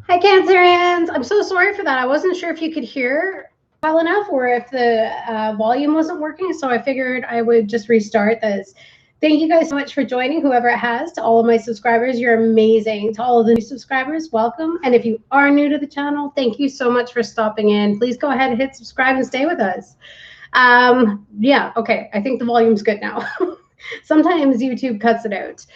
Hi, Cancerians. I'm so sorry for that. I wasn't sure if you could hear well enough or if the volume wasn't working, so I figured I would just restart this. Thank you guys so much for joining, whoever it has. To all of my subscribers, you're amazing. To all of the new subscribers, welcome. And if you are new to the channel, thank you so much for stopping in. Please go ahead and hit subscribe and stay with us. Yeah, okay. I think the volume's good now. Sometimes YouTube cuts it out.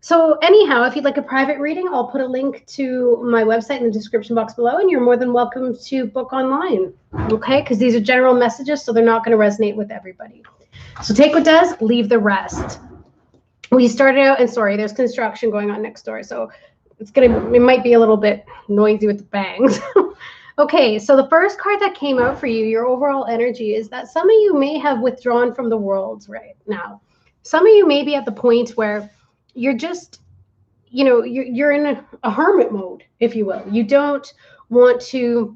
So anyhow, if you'd like a private reading, I'll put a link to my website in the description box below, and you're more than welcome to book online, okay? Because these are general messages, so they're not going to resonate with everybody. So take what does, leave the rest. We started out, and sorry, there's construction going on next door, so it might be a little bit noisy with the bangs. Okay, so the first card that came out for you, your overall energy, is that some of you may have withdrawn from the world right now. Some of you may be at the point where you're just, you're in a hermit mode, if you will. You don't want to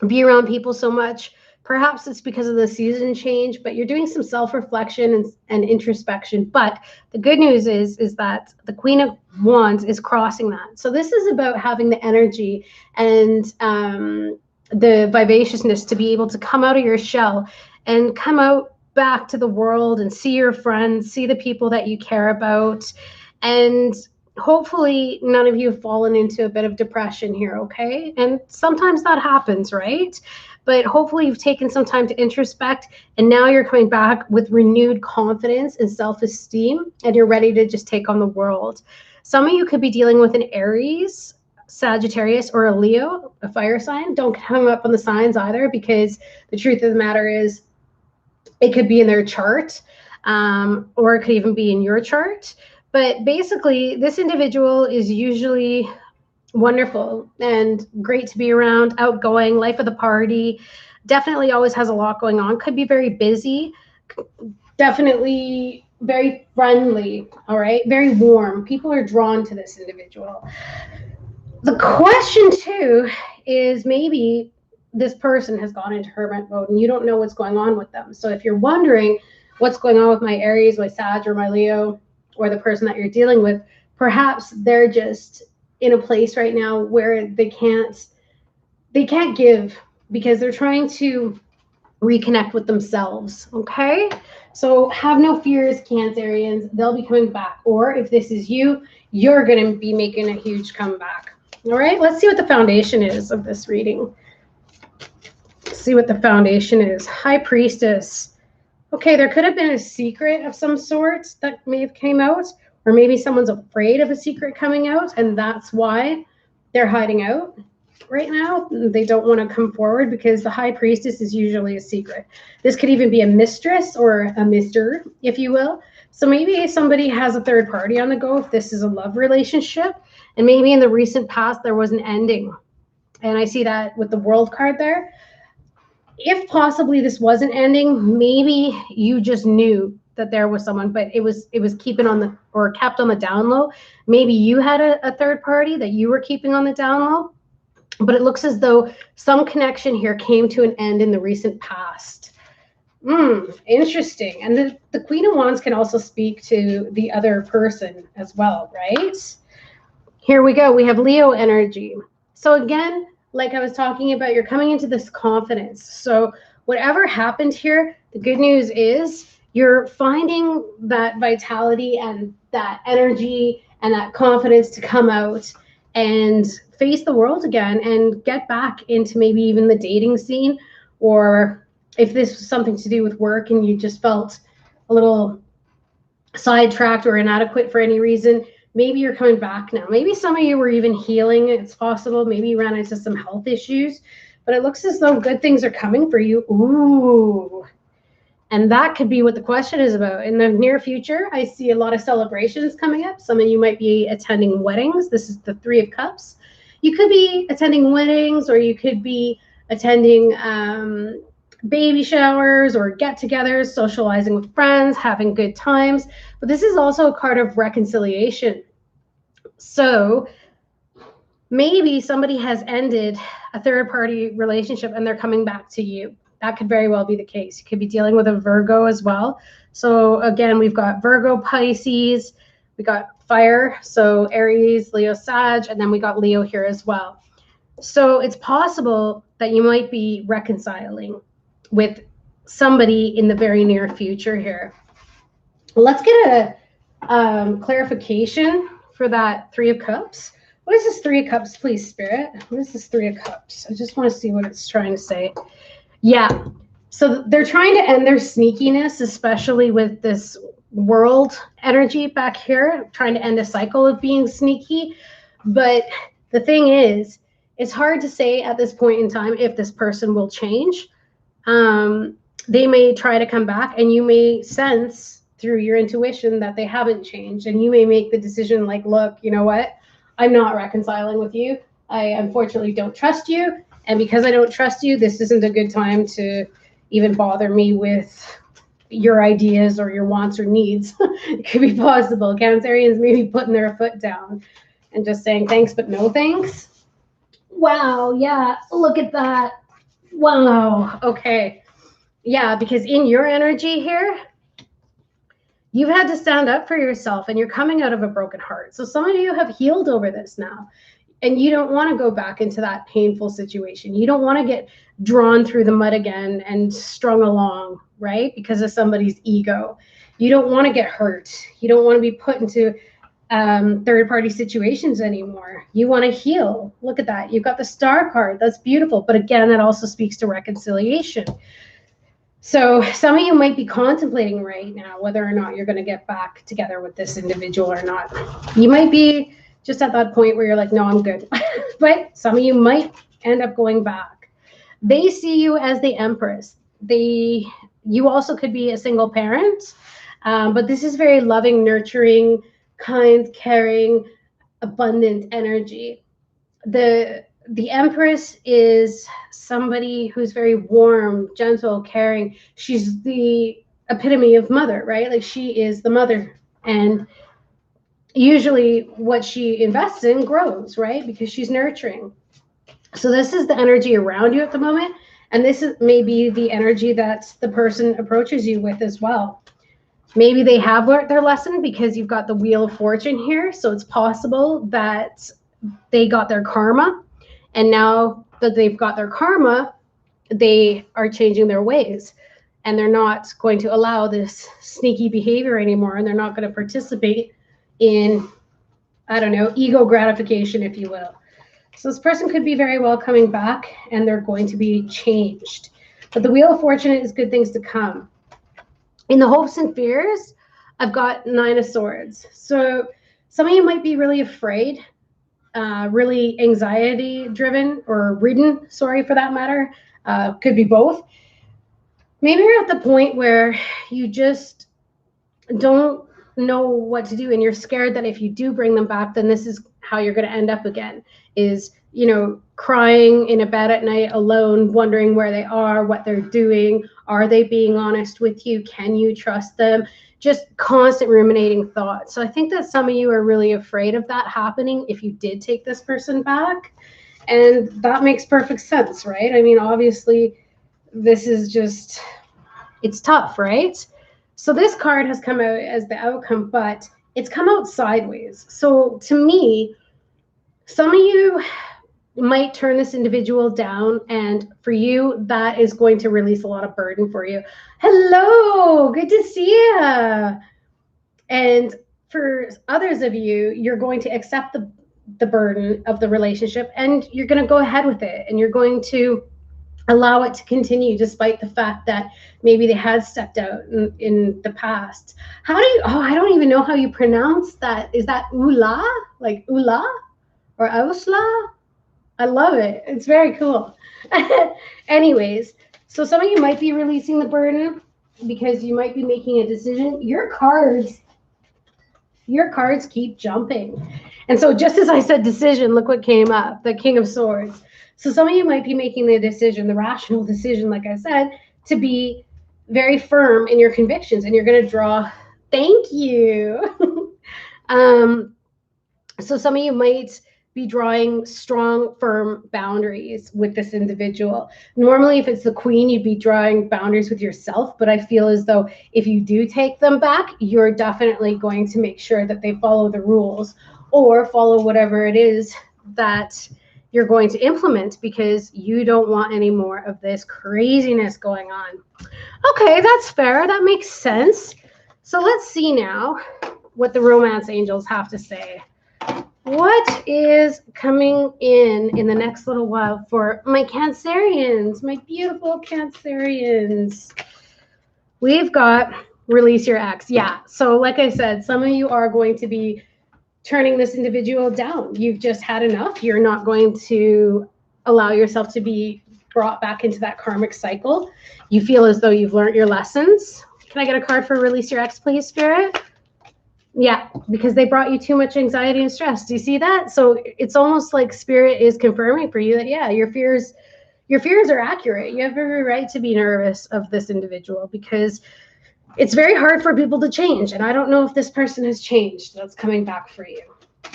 be around people so much. Perhaps it's because of the season change, but you're doing some self-reflection and introspection. But the good news is that the Queen of Wands is crossing that. So this is about having the energy and the vivaciousness to be able to come out of your shell and come out back to the world and see your friends, see the people that you care about. And hopefully none of you have fallen into a bit of depression here, okay? And sometimes that happens, right? But hopefully you've taken some time to introspect, and now you're coming back with renewed confidence and self-esteem, and you're ready to just take on the world. Some of you could be dealing with an Aries, Sagittarius, or a Leo, a fire sign. Don't get hung up on the signs either, because the truth of the matter is it could be in their chart, or it could even be in your chart. But basically, this individual is usually wonderful and great to be around, outgoing, life of the party, definitely always has a lot going on, could be very busy, definitely very friendly, all right, very warm. People are drawn to this individual. The question too is maybe this person has gone into hermit mode and you don't know what's going on with them. So if you're wondering what's going on with my Aries, my Sag, or my Leo, or the person that you're dealing with, perhaps they're just in a place right now where they can't give, because they're trying to reconnect with themselves, okay? So have no fears, Cancerians. They'll be coming back. Or if this is you, you're going to be making a huge comeback. All right, let's see what the foundation is of this reading. Let's see what the foundation is. High Priestess. Okay, there could have been a secret of some sort that may have came out, or maybe someone's afraid of a secret coming out, and that's why they're hiding out right now. They don't want to come forward because the High Priestess is usually a secret. This could even be a mistress or a mister, if you will. So maybe somebody has a third party on the go if this is a love relationship, and maybe in the recent past there was an ending. And I see that with the World card there. If possibly this wasn't ending, maybe you just knew that there was someone, but it was keeping on the, or kept on the down low. Maybe you had a third party that you were keeping on the down low, but it looks as though some connection here came to an end in the recent past. Interesting. And the Queen of Wands can also speak to the other person as well, right? Here we go. We have Leo energy. So again, like I was talking about, you're coming into this confidence. So whatever happened here, the good news is you're finding that vitality and that energy and that confidence to come out and face the world again and get back into maybe even the dating scene. Or if this was something to do with work and you just felt a little sidetracked or inadequate for any reason, maybe you're coming back now. Maybe some of you were even healing. It's possible. Maybe you ran into some health issues, but it looks as though good things are coming for you. Ooh. And that could be what the question is about. In the near future, I see a lot of celebrations coming up. Some of you might be attending weddings. This is the Three of Cups. You could be attending weddings, or you could be attending baby showers or get-togethers, socializing with friends, having good times. But this is also a card of reconciliation. So maybe somebody has ended a third-party relationship and they're coming back to you. That could very well be the case. You could be dealing with a Virgo as well. So again, we've got Virgo, Pisces, we got fire, so Aries, Leo, Sag, and then we got Leo here as well. So it's possible that you might be reconciling with somebody in the very near future here. Let's get a clarification for that Three of Cups. What is this Three of Cups, please, Spirit? What is this Three of Cups? I just want to see what it's trying to say. Yeah. So they're trying to end their sneakiness, especially with this world energy back here, trying to end a cycle of being sneaky. But the thing is, it's hard to say at this point in time if this person will change. They may try to come back, and you may sense through your intuition that they haven't changed, and you may make the decision like, look, you know what? I'm not reconciling with you. I unfortunately don't trust you. And because I don't trust you, this isn't a good time to even bother me with your ideas or your wants or needs. It could be possible. Cancerians may be putting their foot down and just saying thanks, but no thanks. Wow. Yeah. Look at that. Wow. Okay. Yeah. Because in your energy here, you've had to stand up for yourself, and you're coming out of a broken heart. So some of you have healed over this now, and you don't want to go back into that painful situation. You don't want to get drawn through the mud again and strung along, right? Because of somebody's ego. You don't want to get hurt. You don't want to be put into third-party situations anymore. You want to heal. Look at that. You've got the Star card. That's beautiful. But again, that also speaks to reconciliation. So some of you might be contemplating right now whether or not you're going to get back together with this individual or not. You might be just at that point where you're like, no, I'm good. But some of you might end up going back. They see you as the Empress. You also could be a single parent, but this is very loving, nurturing, kind, caring, abundant energy. The Empress is somebody who's very warm, gentle, caring. She's the epitome of mother, right? Like she is the mother. And usually what she invests in grows, right? Because she's nurturing. So this is the energy around you at the moment. And this is maybe the energy that the person approaches you with as well. Maybe they have learned their lesson because you've got the Wheel of Fortune here. So it's possible that they got their karma. And now that they've got their karma, they are changing their ways. And they're not going to allow this sneaky behavior anymore. And they're not going to participate in, I don't know, ego gratification, if you will. So this person could be very well coming back, and they're going to be changed. But the Wheel of Fortune is good things to come. In the hopes and fears, I've got Nine of Swords. So some of you might be really afraid, really anxiety driven or ridden, sorry for that matter. Could be both. Maybe you're at the point where you just don't know what to do, and you're scared that if you do bring them back, then this is how you're going to end up again, is, you know, crying in a bed at night alone, wondering where they are, what they're doing. Are they being honest with you? Can you trust them? Just constant ruminating thoughts. So I think that some of you are really afraid of that happening if you did take this person back. And that makes perfect sense, right? I mean, obviously, this is just, it's tough, right? So this card has come out as the outcome, but it's come out sideways. So to me, some of you might turn this individual down, and for you, that is going to release a lot of burden for you. Hello, good to see you. And for others of you, you're going to accept the burden of the relationship, and you're going to go ahead with it, and you're going to allow it to continue despite the fact that maybe they had stepped out in the past. How do you, I don't even know how you pronounce that. Is that Ula? Like Ula or Ausla? I love it. It's very cool. Anyways, so some of you might be releasing the burden because you might be making a decision. Your cards keep jumping. And so just as I said decision, look what came up, the King of Swords. So some of you might be making the decision, the rational decision, like I said, to be very firm in your convictions, and you're going to draw, thank you. So some of you might be drawing strong, firm boundaries with this individual. Normally, if it's the Queen, you'd be drawing boundaries with yourself, but I feel as though if you do take them back, you're definitely going to make sure that they follow the rules or follow whatever it is that you're going to implement because you don't want any more of this craziness going on. Okay, that's fair. That makes sense. So let's see now what the romance angels have to say. What is coming in the next little while for my Cancerians, my beautiful Cancerians? We've got release your ex. Yeah, so like I said, some of you are going to be turning this individual down. You've just had enough. You're not going to allow yourself to be brought back into that karmic cycle. You feel as though you've learned your lessons. Can I get a card for release your ex, please, Spirit? Yeah, because they brought you too much anxiety and stress. Do you see that? So it's almost like Spirit is confirming for you that, yeah, your fears are accurate. You have every right to be nervous of this individual because it's very hard for people to change. And I don't know if this person has changed. That's coming back for you.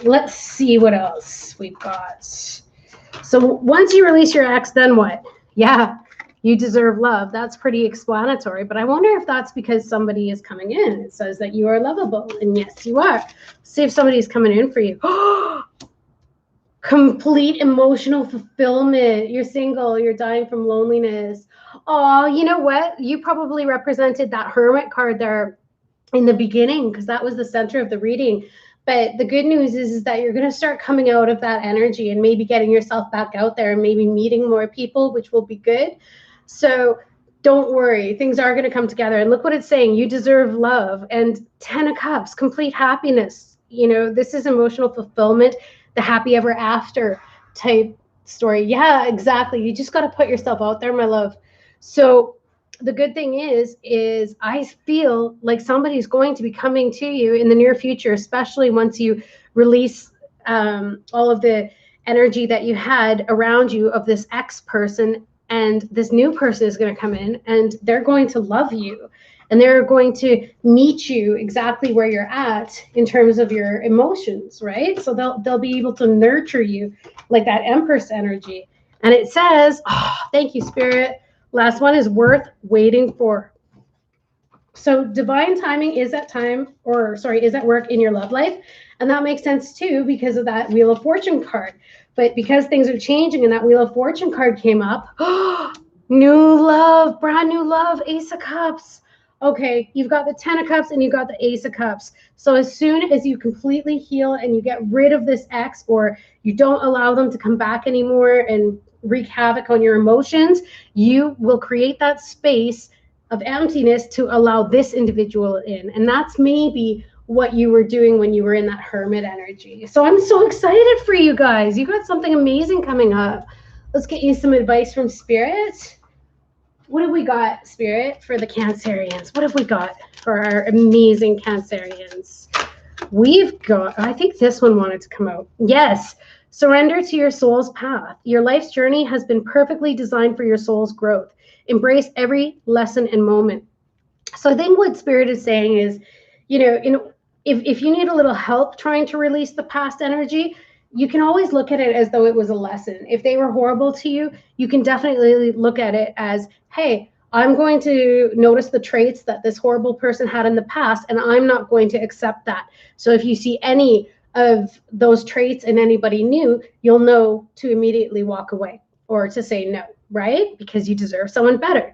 Let's see what else we've got. So once you release your ex, then what? Yeah, you deserve love. That's pretty explanatory. But I wonder if that's because somebody is coming in. It says that you are lovable. And yes, you are. See if somebody's coming in for you. Complete emotional fulfillment. You're single. You're dying from loneliness. Oh, you know what? You probably represented that Hermit card there in the beginning because that was the center of the reading. But the good news is that you're going to start coming out of that energy and maybe getting yourself back out there and maybe meeting more people, which will be good. So don't worry. Things are going to come together. And look what it's saying. You deserve love. And 10 of Cups, complete happiness. You know, this is emotional fulfillment, the happy ever after type story. Yeah, exactly. You just got to put yourself out there, my love. So the good thing is I feel like somebody's going to be coming to you in the near future, especially once you release all of the energy that you had around you of this ex person, and this new person is going to come in and they're going to love you and they're going to meet you exactly where you're at in terms of your emotions, right? So they'll be able to nurture you like that Empress energy. And it says, oh, thank you, Spirit. Last one is worth waiting for. So divine timing is at work in your love life. And that makes sense too because of that Wheel of Fortune card. But because things are changing and that Wheel of Fortune card came up, new love, brand new love, Ace of Cups. Okay, you've got the 10 of Cups and you've got the Ace of Cups. So as soon as you completely heal and you get rid of this ex, or you don't allow them to come back anymore and wreak havoc on your emotions, you will create that space of emptiness to allow this individual in. And that's maybe what you were doing when you were in that Hermit energy. So I'm so excited for you guys. You got something amazing coming up. Let's get you some advice from Spirit. What have we got, Spirit, for the Cancerians? What have we got for our amazing Cancerians? We've got, I think this one wanted to come out. Yes. Surrender to your soul's path. Your life's journey has been perfectly designed for your soul's growth. Embrace every lesson and moment. So I think what Spirit is saying is, you know, if you need a little help trying to release the past energy, you can always look at it as though it was a lesson. If they were horrible to you, you can definitely look at it as, hey, I'm going to notice the traits that this horrible person had in the past, and I'm not going to accept that. So if you see any of those traits in anybody new, you'll know to immediately walk away or to say no, right? Because you deserve someone better.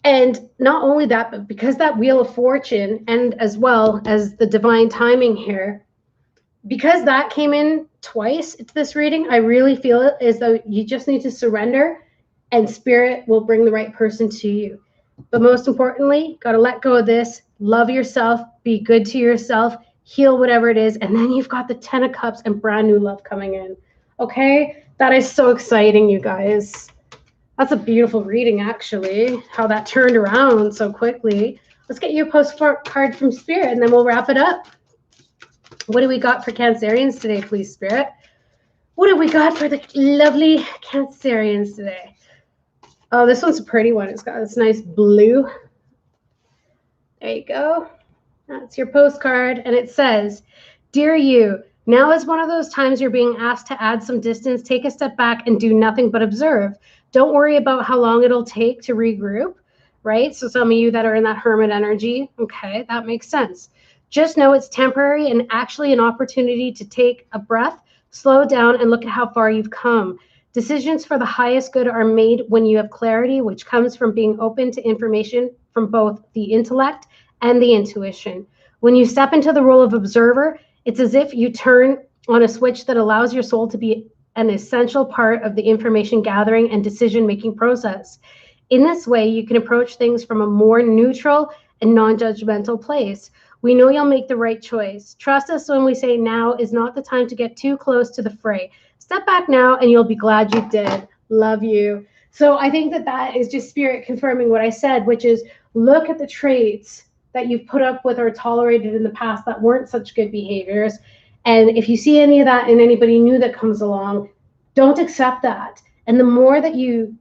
And not only that, but because that Wheel of Fortune and as well as the divine timing here, because that came in twice to this reading, I really feel it as though you just need to surrender and Spirit will bring the right person to you. But most importantly, got to let go of this, love yourself, be good to yourself, heal whatever it is, and then you've got the 10 of Cups and brand new love coming in. Okay? That is so exciting, you guys. That's a beautiful reading, actually, how that turned around so quickly. Let's get you a postcard from Spirit, and then we'll wrap it up. What do we got for Cancerians today, please, Spirit? What have we got for the lovely Cancerians today? Oh, this one's a pretty one. It's got this nice blue. There you go. That's your postcard. And it says, Dear you, now is one of those times you're being asked to add some distance, take a step back, and do nothing but observe. Don't worry about how long it'll take to regroup, right? So some of you that are in that Hermit energy, okay, that makes sense. Just know it's temporary and actually an opportunity to take a breath, Slow down and look at how far you've come. Decisions for the highest good are made when you have clarity, which comes from being open to information from both the intellect and the intuition. When you step into the role of observer, it's as if you turn on a switch that allows your soul to be an essential part of the information gathering and decision making process. In this way, you can approach things from a more neutral and non judgmental place. We know you'll make the right choice. Trust us when we say now is not the time to get too close to the fray. Step back now and you'll be glad you did. Love you. So I think that that is just spirit confirming what I said, which is look at the traits that you've put up with or tolerated in the past that weren't such good behaviors. And if you see any of that in anybody new that comes along, don't accept that. And the more that you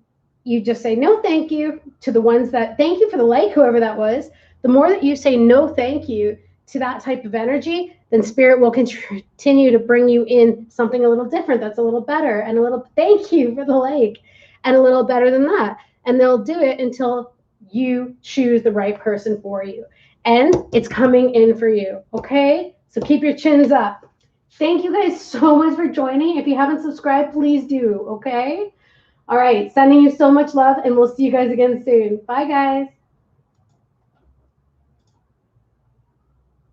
just say no thank you to the ones that thank you for the like, whoever that was, the more that you say no thank you to that type of energy, then spirit will continue to bring you in something a little different that's a little better, and a little thank you for the like, and a little better than that. And they'll do it until you choose the right person for you. And it's coming in for you, okay? So keep your chins up. Thank you guys so much for joining. If you haven't subscribed, please do, okay? All right, sending you so much love, and we'll see you guys again soon. Bye, guys.